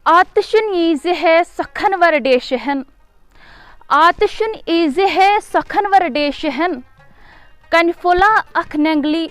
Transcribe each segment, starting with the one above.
Atışın iyizihe sakın var deşihin. Atışın iyizihe sakın var deşihin. Kanfola aknengli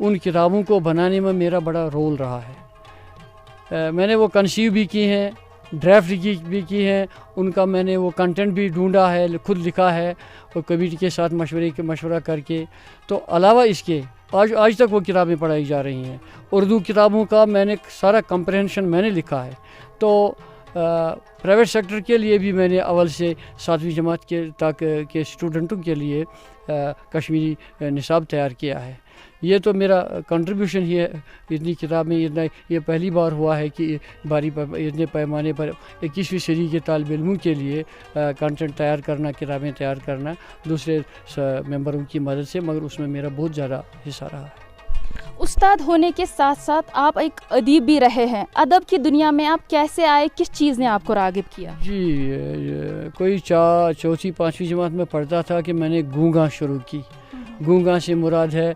ان کتابوں کو بنانے میں میرا بڑا رول رہا ہے. میں نے وہ کنسیو بھی کی ہیں, ڈرافٹ بھی کی ہیں, ان کا میں نے وہ کنٹینٹ بھی ڈھونڈا ہے, خود لکھا ہے اور کمیٹی کے ساتھ مشورہ کر کے. تو علاوہ اس کے آج تک وہ کتابیں پڑھائی جا رہی ہیں. اردو کتابوں کا میں نے سارا کمپریہنشن میں نے لکھا ہے. تو پرائیویٹ سیکٹر کے لیے بھی میں نے اول سے 7ویں جماعت کے تک کے اسٹوڈنٹوں کے لیے کشمیری نصاب تیار کیا ہے. یہ تو میرا کنٹریبیوشن ہی ہے. اتنی کتابیں یہ پہلی بار ہوا ہے کہ اتنے پیمانے پر 21ویں صدی کے طالب علموں کے لیے کنٹینٹ تیار کرنا, کتابیں تیار کرنا دوسرے ممبروں کی مدد سے, مگر اس میں میرا بہت زیادہ حصہ رہا ہے. استاد ہونے کے ساتھ ساتھ آپ ایک ادیب بھی رہے ہیں. ادب کی دنیا میں آپ کیسے آئے, کس چیز نے آپ کو راغب کیا؟ جی, کوئی 4th 5ویں جماعت میں پڑھتا تھا کہ میں نے گونگا شروع کی. گونگا سے مراد ہے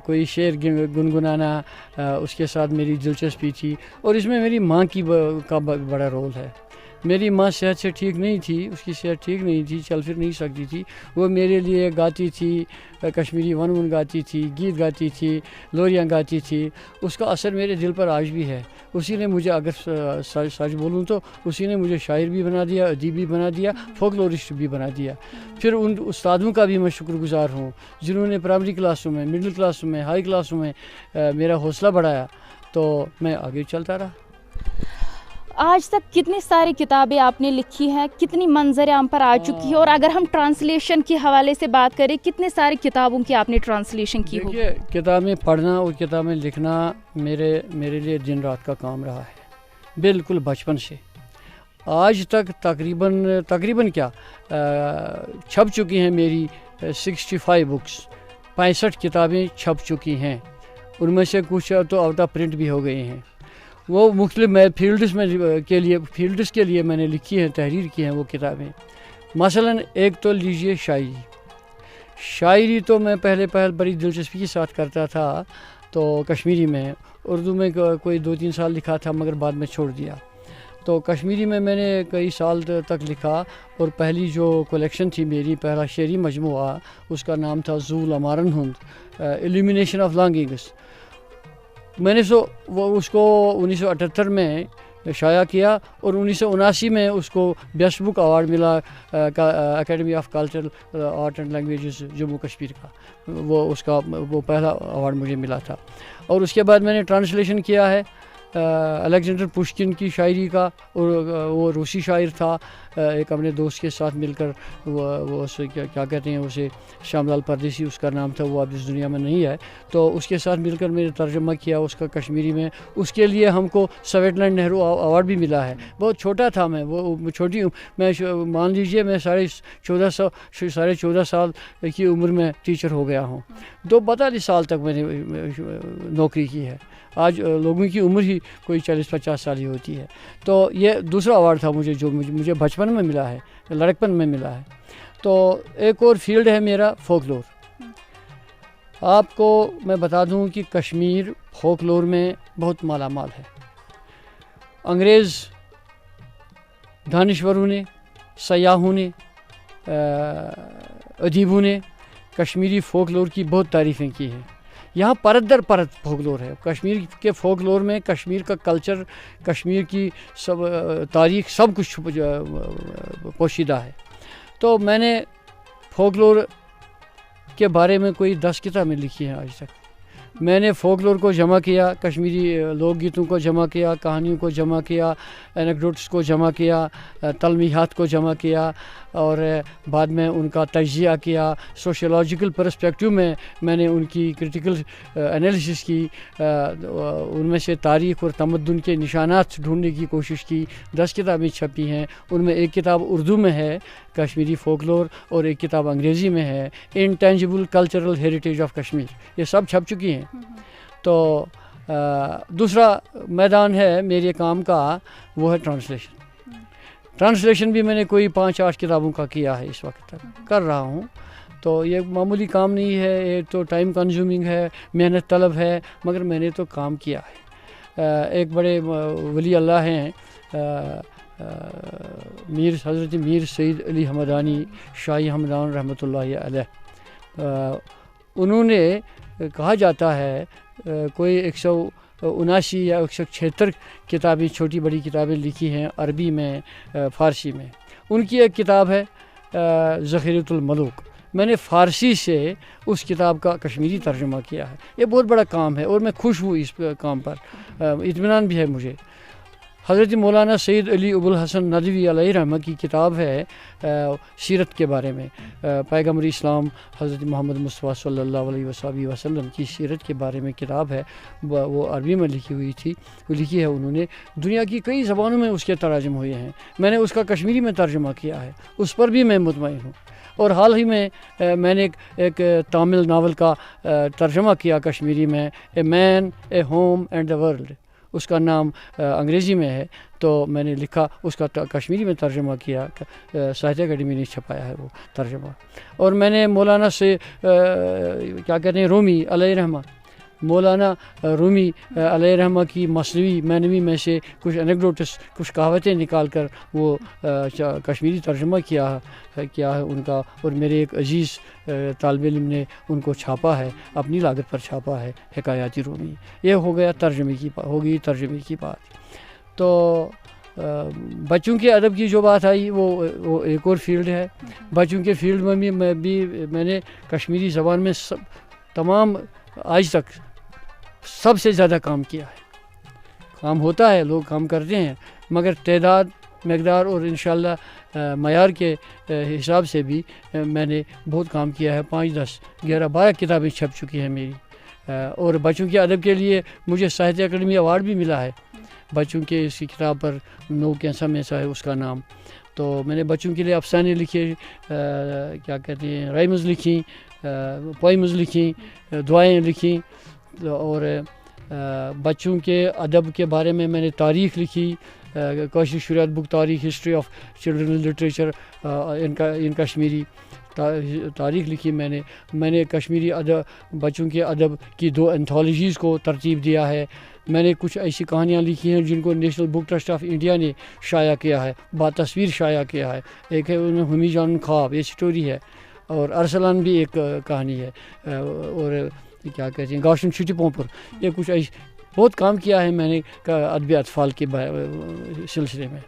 کوئی شعر گنگنانا, اس کے ساتھ میری دلچسپی تھی. اور اس میں میری ماں کا بڑا رول ہے. میری ماں صحت سے ٹھیک نہیں تھی, اس کی صحت ٹھیک نہیں تھی, چل پھر نہیں سکتی تھی. وہ میرے لیے گاتی تھی, کشمیری ون گاتی تھی, گیت گاتی تھی, لوریاں گاتی تھی. اس کا اثر میرے دل پر آج بھی ہے. اسی نے مجھے, اگر سچ بولوں تو اسی نے مجھے شاعر بھی بنا دیا, ادیب بھی بنا دیا, فولکلورسٹ بھی بنا دیا. پھر ان استادوں کا بھی میں شکر گزار ہوں جنہوں نے پرائمری کلاسوں میں, مڈل کلاسوں میں, ہائی کلاسوں میں میرا حوصلہ بڑھایا. تو میں آگے چلتا رہا. آج تک کتنی ساری کتابیں آپ نے لکھی ہیں, کتنی منظر عام پر آ چکی ہے, اور اگر ہم ٹرانسلیشن کے حوالے سے بات کریں کتنے ساری کتابوں کی آپ نے ٹرانسلیشن کی ہوگی؟ کتابیں پڑھنا اور کتابیں لکھنا میرے لیے دن رات کا کام رہا ہے, بالکل بچپن سے آج تک. تقریباً کیا چھپ چکی ہیں میری 65 بکس, 65 کتابیں چھپ چکی ہیں. ان میں سے کچھ تو آؤٹ آف پرنٹ بھی ہو گئے ہیں. وہ مختلف فیلڈس کے لیے میں نے لکھی ہیں, تحریر کی ہیں وہ کتابیں. مثلا ایک تو لیجئے شاعری تو میں پہلے بڑی دلچسپی کے ساتھ کرتا تھا. تو کشمیری میں, اردو میں کوئی 2-3 سال لکھا تھا مگر بعد میں چھوڑ دیا. تو کشمیری میں نے کئی سال تک لکھا. اور پہلی جو کلیکشن تھی میری, پہلا شعری مجموعہ, اس کا نام تھا زول امارن ہند, ایلیمینیشن آف لانگنگس. میں نے اس کو 1978 میں شائع کیا اور 1979 میں اس کو بیسٹ بک ایوارڈ ملا academy of cultural art and languages Jammu Kashmir کا. وہ پہلا ایوارڈ مجھے ملا تھا. اور اس کے بعد میں نے ٹرانسلیشن کیا ہے الیگزینڈر پشکن کی شاعری کا, اور وہ روسی شاعر تھا. ایک اپنے دوست کے ساتھ مل کر وہ کیا کہتے ہیں اسے, شام لال پردیسی اس کا نام تھا, وہ اب اس دنیا میں نہیں ہے. تو اس کے ساتھ مل کر میں نے ترجمہ کیا اس کا کشمیری میں. اس کے لیے ہم کو سویٹ لینڈ نہرو ایوارڈ بھی ملا ہے. بہت چھوٹا تھا میں, وہ میں مان لیجئے میں 14.5 سال کی عمر میں ٹیچر ہو گیا ہوں. 42 سال تک میں نے نوکری کی ہے. آج لوگوں کی عمر ہی کوئی 40-50 سال ہی ہوتی ہے. تو یہ دوسرا ایوارڈ تھا جو مجھے بچپن میں ملا ہے, لڑکپن میں ملا ہے. تو ایک اور فیلڈ ہے میرا فولکلور. آپ کو میں بتا دوں کہ کشمیر فولکلور میں بہت مالا مال ہے. انگریز دانشوروں نے, سیاحوں نے, ادیبوں نے کشمیری فولکلور کی بہت تعریفیں کی ہیں. یہاں پرت در پرت فولکلور ہے. کشمیر کے فولکلور میں کشمیر کا کلچر, کشمیر کی سب تاریخ, سب کچھ پوشیدہ ہے. تو میں نے فولکلور کے بارے میں کوئی 10 کتابیں لکھی ہیں آج تک. میں نے فولکلور کو جمع کیا, کشمیری لوک گیتوں کو جمع کیا, کہانیوں کو جمع کیا, اینیکڈوٹس کو جمع کیا, تلمیحات کو جمع کیا, اور بعد میں ان کا تجزیہ کیا. سوشیولوجیکل پرسپیکٹیو میں نے ان کی کرٹیکل انالیسس کی, ان میں سے تاریخ اور تمدن کے نشانات ڈھونڈنے کی کوشش کی. 10 کتابیں چھپی ہیں. ان میں ایک کتاب اردو میں ہے کشمیری فولکلور, اور ایک کتاب انگریزی میں ہے intangible cultural heritage of Kashmir. یہ سب چھپ چکی ہیں. تو دوسرا میدان ہے میرے کام کا, وہ ہے ٹرانسلیشن. ٹرانسلیشن بھی میں نے کوئی 5-8 کتابوں کا کیا ہے, اس وقت تک کر رہا ہوں. تو یہ معمولی کام نہیں ہے, یہ تو ٹائم کنزیومنگ ہے, محنت طلب ہے, مگر میں نے تو کام کیا ہے. ایک بڑے ولی اللہ ہیں حضرت میر سید علی حمدانی شاہی حمدان رحمۃ اللہ علیہ. انہوں نے کہا جاتا ہے کوئی 179 یا 176 کتابیں چھوٹی بڑی کتابیں لکھی ہیں عربی میں فارسی میں. ان کی ایک کتاب ہے ذخیرۃ الملوک. میں نے فارسی سے اس کتاب کا کشمیری ترجمہ کیا ہے. یہ بہت بڑا کام ہے اور میں خوش ہوں اس کام پر, اطمینان بھی ہے مجھے. حضرت مولانا سید علی ابوالحسن ندوی علیہ رحمہ کی کتاب ہے سیرت کے بارے میں, پیغمبر اسلام حضرت محمد مصطفیٰ صلی اللہ علیہ وسلم کی سیرت کے بارے میں کتاب ہے. وہ عربی میں لکھی ہوئی تھی, وہ لکھی ہے انہوں نے. دنیا کی کئی زبانوں میں اس کے تراجم ہوئے ہیں. میں نے اس کا کشمیری میں ترجمہ کیا ہے, اس پر بھی میں مطمئن ہوں. اور حال ہی میں میں نے ایک تامل ناول کا ترجمہ کیا کشمیری میں, a man a home and the world. اس کا نام انگریزی میں ہے, تو میں نے لکھا اس کا کشمیری میں ترجمہ کیا. ساہتیہ اکیڈمی نے چھپایا ہے وہ ترجمہ. اور میں نے مولانا سے کیا کہتے ہیں رومی علیہ رحمہ, مولانا رومی علیہ رحمہ کی معنوی میں سے کچھ انیکڈوٹس, کچھ کہاوتیں نکال کر وہ کشمیری ترجمہ کیا ہے ان کا. اور میرے ایک عزیز طالب علم نے ان کو چھاپا ہے, اپنی لاگت پر چھاپا ہے, حکایات رومی. یہ ہو گیا ترجمے کی بات. تو بچوں کے ادب کی جو بات آئی وہ ایک اور فیلڈ ہے. بچوں کے فیلڈ میں میں نے کشمیری زبان میں تمام آج تک سب سے زیادہ کام کیا ہے. کام ہوتا ہے, لوگ کام کرتے ہیں, مگر تعداد, مقدار اور انشاءاللہ معیار کے حساب سے بھی میں نے بہت کام کیا ہے. 5, 10, 11, 12 کتابیں چھپ چکی ہیں میری. اور بچوں کے ادب کے لیے مجھے ساہتیہ اکیڈمی ایوارڈ بھی ملا ہے. بچوں کے اس کی کتاب پر نو کیسا میسا ہے اس کا نام. تو میں نے بچوں کے لیے افسانے لکھے, کیا کہتے ہیں, رائمز لکھی, پوئمز لکھی, دعائیں لکھیں. اور بچوں کے ادب کے بارے میں نے تاریخ لکھی, کوشش شریعت بک تاریخ, ہسٹری آف چلڈرن لٹریچر ان کشمیری تاریخ لکھی. میں نے کشمیری ادب, بچوں کے ادب کی 2 انتھالوجیز کو ترتیب دیا ہے. میں نے کچھ ایسی کہانیاں لکھی ہیں جن کو national book trust of India نے شائع کیا ہے, باتصویر شائع کیا ہے. ایک ہے ہمی جان خواب, یہ سٹوری ہے. اور ارسلان بھی ایک کہانی ہے. اور کیا کہتے ہیں, گاشن چھٹی پومپر. یہ کچھ بہت کام کیا ہے میں نے ادبی اطفال کے سلسلے میں.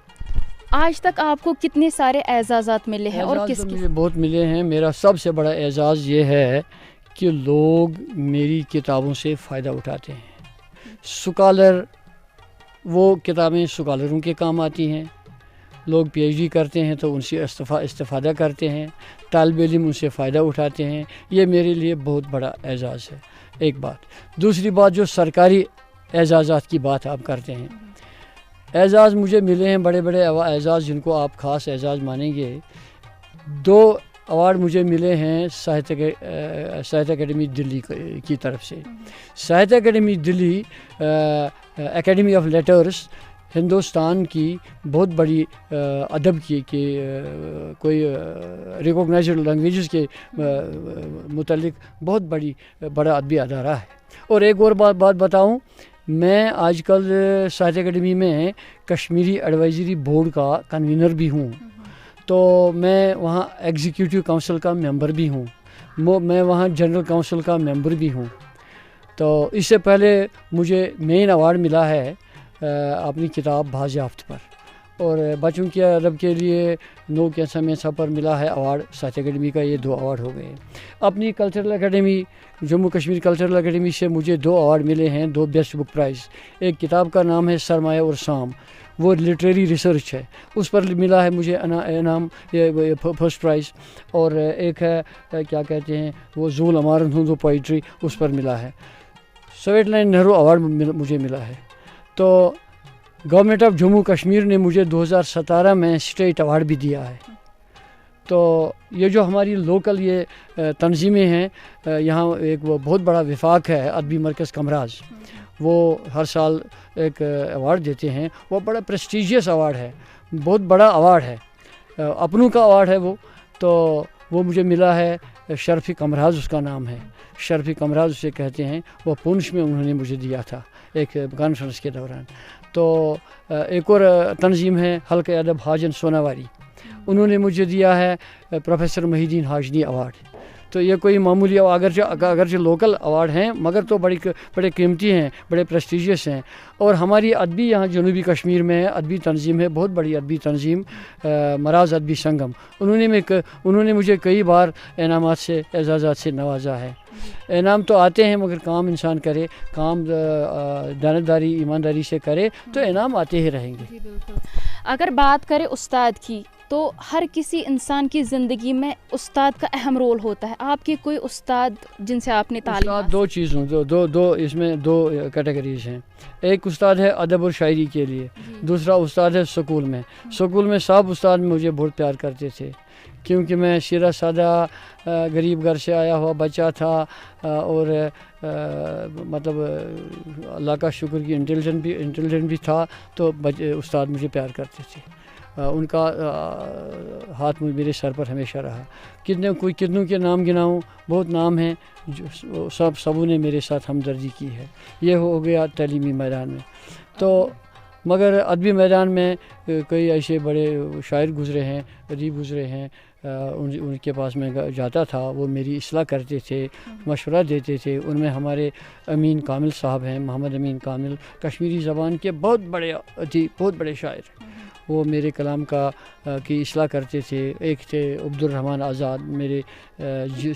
آج تک آپ کو کتنے سارے اعزازات ملے ہیں اور کس مجھے بہت ملے ہیں. میرا سب سے بڑا اعزاز یہ ہے کہ لوگ میری کتابوں سے فائدہ اٹھاتے ہیں. سکالر, وہ کتابیں سکالروں کے کام آتی ہیں. لوگ پی ایچ ڈی کرتے ہیں تو ان سے استفادہ کرتے ہیں, طالب علم ان سے فائدہ اٹھاتے ہیں. یہ میرے لیے بہت بڑا اعزاز ہے, ایک بات. دوسری بات, جو سرکاری اعزازات کی بات آپ کرتے ہیں, اعزاز مجھے ملے ہیں بڑے بڑے اعزاز جن کو آپ خاص اعزاز مانیں گے. 2 ایوارڈ مجھے ملے ہیں ساہتیہ اکیڈمی دلی کی طرف سے. Sahitya academy Delhi, academy of letters, Hindustan کی بہت بڑی ادب کی کوئی ریکوگنائزڈ لینگویجز کے متعلق بہت بڑا ادبی ادارہ ہے. اور ایک اور بات بتاؤں, میں آج کل ساہتیہ اکیڈمی میں کشمیری ایڈوائزری بورڈ کا کنوینر بھی ہوں. تو میں وہاں ایگزیکیوٹیو کونسل کا ممبر بھی ہوں, میں وہاں جنرل کونسل کا ممبر بھی ہوں. تو اس سے پہلے مجھے مین ایوارڈ ملا ہے اپنی کتاب باز یافت پر. اور بچوں کے ادب کے لیے نو کیسا میسا پر ملا ہے ایوارڈ ساہتیہ اکیڈمی کا. یہ 2 ایوارڈ ہو گئے. اپنی cultural academy, Jammu Kashmir cultural academy سے مجھے 2 ایوارڈ ملے ہیں, 2 بیسٹ بک پرائز. ایک کتاب کا نام ہے سرمایہ اور سام, وہ لٹریری ریسرچ ہے, اس پر ملا ہے مجھے انعام, فرسٹ پرائز. اور ایک ہے کیا کہتے ہیں وہ زول امارن ہندو پوئٹری, اس پر ملا ہے. سویٹ لائن نہرو ایوارڈ مجھے ملا ہے. تو گورنمنٹ آف جموں کشمیر نے مجھے 2017 میں اسٹیٹ ایوارڈ بھی دیا ہے. تو یہ جو ہماری لوکل یہ تنظیمیں ہیں, یہاں ایک وہ بہت بڑا وفاق ہے ادبی مرکز کمراز, وہ ہر سال ایک ایوارڈ دیتے ہیں. وہ بڑا پریسٹیجیس ایوارڈ ہے, بہت بڑا ایوارڈ ہے, اپنوں کا ایوارڈ ہے وہ. تو وہ مجھے ملا ہے شرفی کمراز اس کا نام ہے, شرفی کمراز اسے کہتے ہیں. وہ پونچھ میں انہوں نے مجھے دیا تھا ایک کانفرنس کے دوران. تو ایک اور تنظیم ہے حلقہ ادب حاجن سوناواری, انہوں نے مجھے دیا ہے پروفیسر محی الدین ہاشمی ایوارڈ. تو یہ کوئی معمولی اگرچہ لوکل ایوارڈ ہیں مگر تو بڑے قیمتی ہیں، بڑے پریسٹیجیس ہیں. اور ہماری ادبی یہاں جنوبی کشمیر میں ادبی تنظیم ہے، بہت بڑی ادبی تنظیم مراز ادبی سنگم. انہوں نے مجھے کئی بار انعامات سے اعزازات سے نوازا ہے. انعام تو آتے ہیں مگر کام انسان کرے، کام دیانتداری ایمانداری سے کرے تو انعام آتے ہی رہیں گے. جی بالکل. اگر بات کریں استاد کی تو ہر کسی انسان کی زندگی میں استاد کا اہم رول ہوتا ہے. آپ کے کوئی استاد جن سے آپ نے تعلیم؟ استاد دو چیزوں دو اس میں دو کیٹیگریز ہیں. ایک استاد ہے ادب اور شاعری کے لیے، دوسرا استاد ہے سکول میں. سکول میں صاحب استاد مجھے بہت پیار کرتے تھے کیونکہ میں سیدھا سادہ غریب گھر سے آیا ہوا بچہ تھا اور مطلب اللہ کا شکر کی انٹیلیجنٹ بھی تھا، تو استاد مجھے پیار کرتے تھے. ان کا ہاتھ میرے سر پر ہمیشہ رہا. کتنوں کے نام گناؤں، بہت نام ہیں، سبوں نے میرے ساتھ ہمدردی کی ہے. یہ ہو گیا تعلیمی میدان میں. تو مگر ادبی میدان میں کئی ایسے بڑے شاعر گزرے ہیں، ادیب گزرے ہیں، ان کے پاس میں جاتا تھا، وہ میری اصلاح کرتے تھے، مشورہ دیتے تھے. ان میں ہمارے امین کامل صاحب ہیں، محمد امین کامل، کشمیری زبان کے بہت بڑے ادیب، بہت بڑے شاعر. وہ میرے کلام کی اصلاح کرتے تھے. ایک تھے عبدالرحمن آزاد، میرے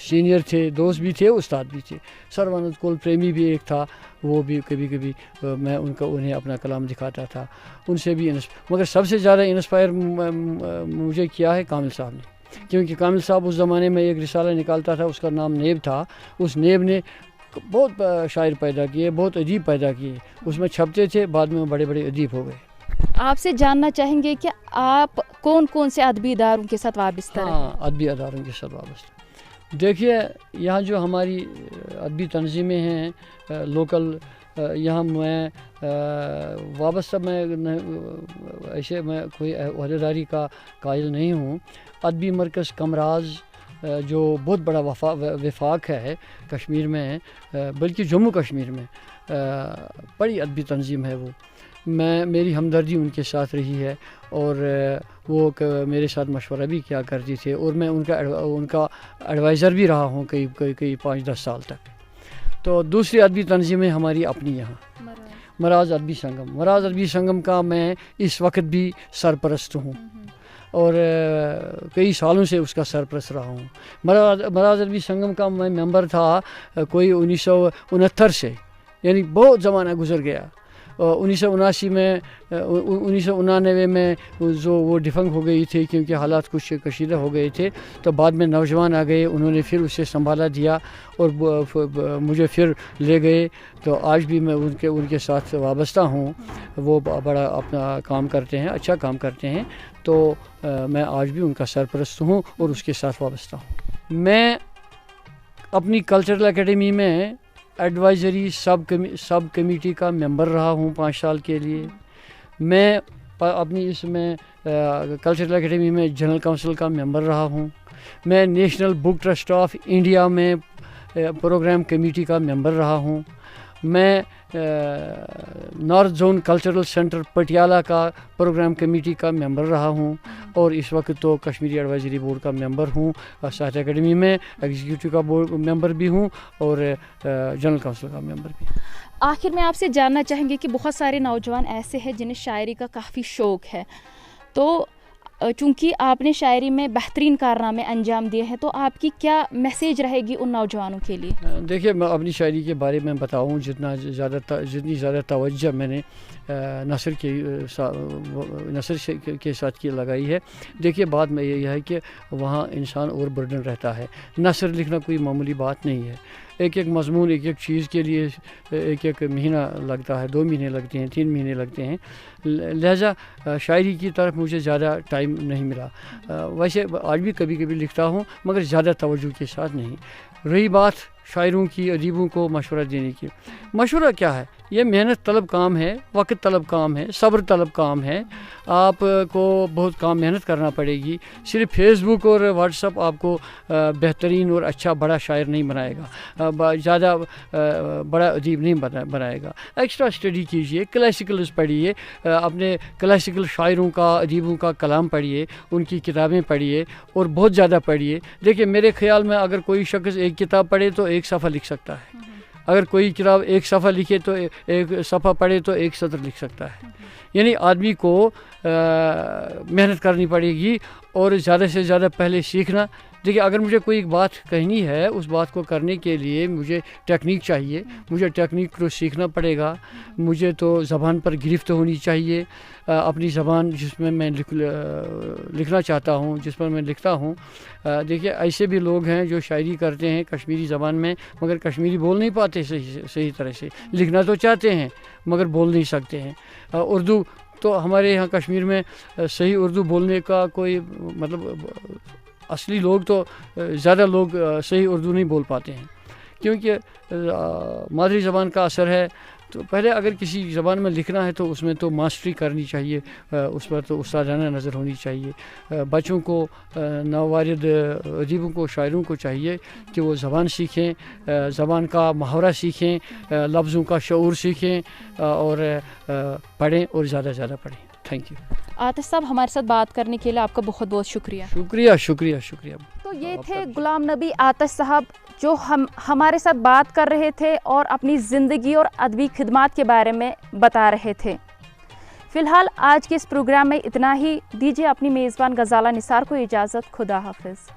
سینئر تھے، دوست بھی تھے، استاد بھی تھے. سروانند کول پریمی بھی ایک تھا، وہ بھی کبھی میں انہیں اپنا کلام دکھاتا تھا. ان سے بھی مگر سب سے زیادہ انسپائر مجھے کیا ہے کامل صاحب نے، کیونکہ کامل صاحب اس زمانے میں ایک رسالہ نکالتا تھا، اس کا نام نیب تھا. اس نیب نے بہت شاعر پیدا کیے، بہت ادیب پیدا کیے، اس میں چھپتے تھے، بعد میں بڑے بڑے ادیب ہو گئے. آپ سے جاننا چاہیں گے کہ آپ کون سے ادبی اداروں کے ساتھ وابستہ ہیں؟ ہاں، ادبی اداروں کے ساتھ وابستہ. دیکھیے یہاں جو ہماری ادبی تنظیمیں ہیں لوکل، یہاں میں وابستہ، میں کوئی عہدیداری کا قائل نہیں ہوں. ادبی مرکز کمراز جو بہت بڑا وفاق ہے کشمیر میں، بلکہ جموں کشمیر میں بڑی ادبی تنظیم ہے. وہ میری ہمدردی ان کے ساتھ رہی ہے اور وہ میرے ساتھ مشورہ بھی کیا کرتی تھے اور میں ان کا ایڈوائزر بھی رہا ہوں کئی 5-10 سال تک. تو دوسری ادبی تنظیمیں ہماری اپنی یہاں مراز ادبی سنگم. مراز ادبی سنگم کا میں اس وقت بھی سرپرست ہوں اور کئی سالوں سے اس کا سرپرست رہا ہوں. مراز ادبی سنگم کا میں ممبر تھا کوئی 1969 سے، یعنی بہت زمانہ گزر گیا. 1979 میں 1999 میں جو وہ ڈفنگ ہو گئی تھی کیونکہ حالات کچھ کشیدہ ہو گئے تھے، تو بعد میں نوجوان آ گئے، انہوں نے پھر اسے سنبھالا دیا اور مجھے پھر لے گئے. تو آج بھی میں ان کے ساتھ وابستہ ہوں. وہ بڑا اپنا کام کرتے ہیں، اچھا کام کرتے ہیں. تو میں آج بھی ان کا سرپرست ہوں اور اس کے ساتھ وابستہ ہوں. میں اپنی کلچرل اکیڈمی میں ایڈوائزری سب کمیٹی کا ممبر رہا ہوں 5 سال کے لیے. میں اپنی اس میں کلچرل اکیڈمی میں جنرل کونسل کا ممبر رہا ہوں. میں national book trust of India میں پروگرام کمیٹی کا ممبر رہا ہوں. میں north zone cultural centre Patiala کا پروگرام کمیٹی کا ممبر رہا ہوں اور اس وقت تو کشمیری ایڈوائزری بورڈ کا ممبر ہوں. ساہتیہ اکیڈمی میں ایگزیکٹو کا بورڈ ممبر بھی ہوں اور جنرل کونسل کا ممبر بھی. آخر میں آپ سے جاننا چاہیں گے کہ بہت سارے نوجوان ایسے ہیں جنہیں شاعری کا کافی شوق ہے، تو چونکہ آپ نے شاعری میں بہترین کارنامے انجام دیے ہیں، تو آپ کی کیا میسیج رہے گی ان نوجوانوں کے لیے؟ دیکھیے میں اپنی شاعری کے بارے میں بتاؤں، جتنی زیادہ توجہ میں نے نثر کے ساتھ کی لگائی ہے. دیکھیے بات میں یہ ہے کہ وہاں انسان اور برڈن رہتا ہے. نثر لکھنا کوئی معمولی بات نہیں ہے. ایک مضمون ایک چیز کے لیے ایک مہینہ لگتا ہے، 2 مہینے لگتے ہیں، 3 مہینے لگتے ہیں. لہٰذا شاعری کی طرف مجھے زیادہ ٹائم نہیں ملا. ویسے آج بھی کبھی لکھتا ہوں مگر زیادہ توجہ کے ساتھ نہیں. رہی بات شاعروں کی، ادیبوں کو مشورہ دینے کی، مشورہ کیا ہے؟ یہ محنت طلب کام ہے، وقت طلب کام ہے، صبر طلب کام ہے. آپ کو بہت کام محنت کرنا پڑے گی. صرف فیس بک اور واٹس ایپ آپ کو بہترین اور اچھا بڑا شاعر نہیں بنائے گا، زیادہ بڑا ادیب نہیں بنائے گا. ایکسٹرا اسٹڈی کیجئے، کلاسیکلز پڑھیے، اپنے کلاسیکل شاعروں کا، ادیبوں کا کلام پڑھیے، ان کی کتابیں پڑھیے اور بہت زیادہ پڑھیے. دیکھیے میرے خیال میں اگر کوئی شخص ایک کتاب پڑھے تو ایک صفحہ لکھ سکتا ہے. اگر کوئی کتاب ایک صفحہ لکھے تو ایک صفحہ پڑھے تو ایک سطر لکھ سکتا ہے. یعنی آدمی کو محنت کرنی پڑے گی اور زیادہ سے زیادہ پہلے سیکھنا. دیکھیے اگر مجھے کوئی بات کہنی ہے، اس بات کو کرنے کے لیے مجھے ٹیکنیک چاہیے، مجھے ٹیکنیک کو سیکھنا پڑے گا. مجھے تو زبان پر گرفت ہونی چاہیے، اپنی زبان جس میں میں لکھنا چاہتا ہوں، جس پر میں لکھتا ہوں. دیکھیے ایسے بھی لوگ ہیں جو شاعری کرتے ہیں کشمیری زبان میں، مگر کشمیری بول نہیں پاتے صحیح طرح سے. لکھنا تو چاہتے ہیں مگر بول نہیں سکتے ہیں. اردو تو ہمارے یہاں کشمیر میں صحیح اردو بولنے کا کوئی مطلب اصلی لوگ تو زیادہ لوگ صحیح اردو نہیں بول پاتے ہیں، کیونکہ مادری زبان کا اثر ہے. تو پہلے اگر کسی زبان میں لکھنا ہے تو اس میں تو ماسٹری کرنی چاہیے، اس پر تو استادانہ نظر ہونی چاہیے. بچوں کو، نووارد ادیبوں کو، شاعروں کو چاہیے کہ وہ زبان سیکھیں، زبان کا محاورہ سیکھیں، لفظوں کا شعور سیکھیں اور پڑھیں اور زیادہ سے زیادہ پڑھیں. Thank you. آتش صاحب ہمارے ساتھ بات کرنے کے لیے آپ کا بہت بہت شکریہ. شکریہ شکریہ شکریہ. تو یہ تھے غلام نبی آتش صاحب جو ہمارے ساتھ بات کر رہے تھے اور اپنی زندگی اور ادبی خدمات کے بارے میں بتا رہے تھے. فی الحال آج کے اس پروگرام میں اتنا ہی. دیجیے اپنی میزبان غزالہ نثار کو اجازت. خدا حافظ.